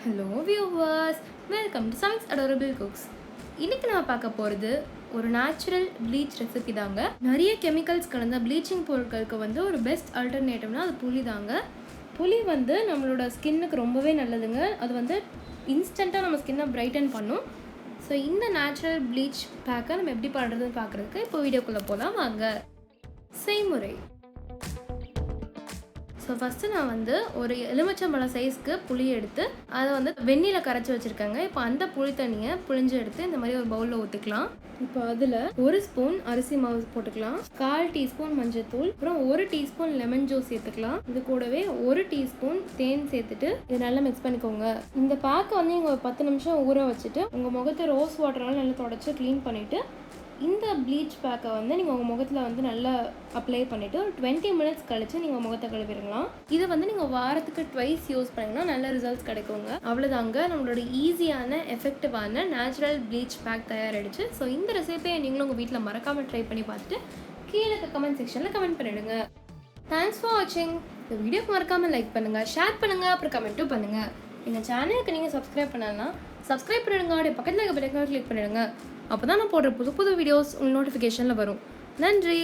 Hello viewers, welcome to சமிக்ஸ் adorable cooks. இன்றைக்கி நான் பார்க்க போகிறது ஒரு நேச்சுரல் ப்ளீச் ரெசிபி தாங்க. நிறைய கெமிக்கல்ஸ் கலந்த ப்ளீச்சிங் பொருட்களுக்கு ஒரு பெஸ்ட் ஆல்டர்னேட்டிவ்னா அது புளி தாங்க. புளி நம்மளோட ஸ்கின்னுக்கு ரொம்பவே நல்லதுங்க. அது இன்ஸ்டண்ட்டாக நம்ம ஸ்கின்னை பிரைட்டன் பண்ணும். ஸோ இந்த நேச்சுரல் ப்ளீச் பேக்கை நம்ம எப்படி பண்ணுறதுன்னு பார்க்குறதுக்கு இப்போ வீடியோக்குள்ளே போகலாம் வாங்க. செய்முறை. ஸோ ஃபஸ்ட்டு நான் ஒரு எலுமிச்சம்பழம் சைஸ்க்கு புளி எடுத்து அதை வெந்நீரில் கரைச்சி வச்சுருக்கேங்க. இப்போ அந்த புளி தண்ணியை புளிஞ்சு எடுத்து இந்த மாதிரி ஒரு பவுலில் ஊற்றிக்கலாம். இப்போ அதில் 1 ஸ்பூன் அரிசி மாவு போட்டுக்கலாம், 1/4 டீஸ்பூன் மஞ்சள்தூள், அப்புறம் 1 டீஸ்பூன் லெமன் ஜூஸ் சேர்த்துக்கலாம். இது கூடவே 1 டீஸ்பூன் தேன் சேர்த்துட்டு இது நல்லா மிக்ஸ் பண்ணிக்கோங்க. இந்த பேக்கை நீங்கள் 10 நிமிஷம் ஊற வச்சுட்டு உங்கள் முகத்தை ரோஸ் வாட்டரால் நல்லா தொடச்சி க்ளீன் பண்ணிவிட்டு இந்த ப்ளீச் பேக்கை நீங்கள் உங்கள் முகத்தில் நல்லா அப்ளை பண்ணிவிட்டு ஒரு 20 மினிட்ஸ் கழித்து நீங்கள் முகத்தை கழுவிடலாம். இதை நீங்கள் வாரத்துக்கு ட்வைஸ் யூஸ் பண்ணிங்கன்னா நல்ல ரிசல்ட்ஸ் கிடைக்குங்க. அவ்வளோதாங்க, நம்மளோட ஈஸியான எஃபெக்டிவான நேச்சுரல் ப்ளீச் பேக் தயாராகிடுச்சு. ஸோ இந்த ரெசிபியை நீங்களும் உங்கள் வீட்டில் மறக்காமல் ட்ரை பண்ணி பார்த்துட்டு கீழே கமெண்ட் செக்ஷனில் கமெண்ட் பண்ணிவிடுங்க. தேங்க்ஸ் ஃபார் வாட்சிங். இந்த வீடியோக்கு மறக்காமல் லைக் பண்ணுங்கள், ஷேர் பண்ணுங்கள், அப்புறம் கமெண்ட்டும் பண்ணுங்கள். எங்கள் சேனலுக்கு நீங்கள் சப்ஸ்கிரைப் பண்ணலாம், சப்ஸ்கிரைப் பண்ணிடுங்க. அப்படியே பக்கத்தில் இருக்க பெல் ஐகானை கிளிக் பண்ணிடுங்க. அப்போ தான் நான் போடுற புது வீடியோஸ் உங்களுக்கு நோட்டிஃபிகேஷனில் வரும். நன்றி.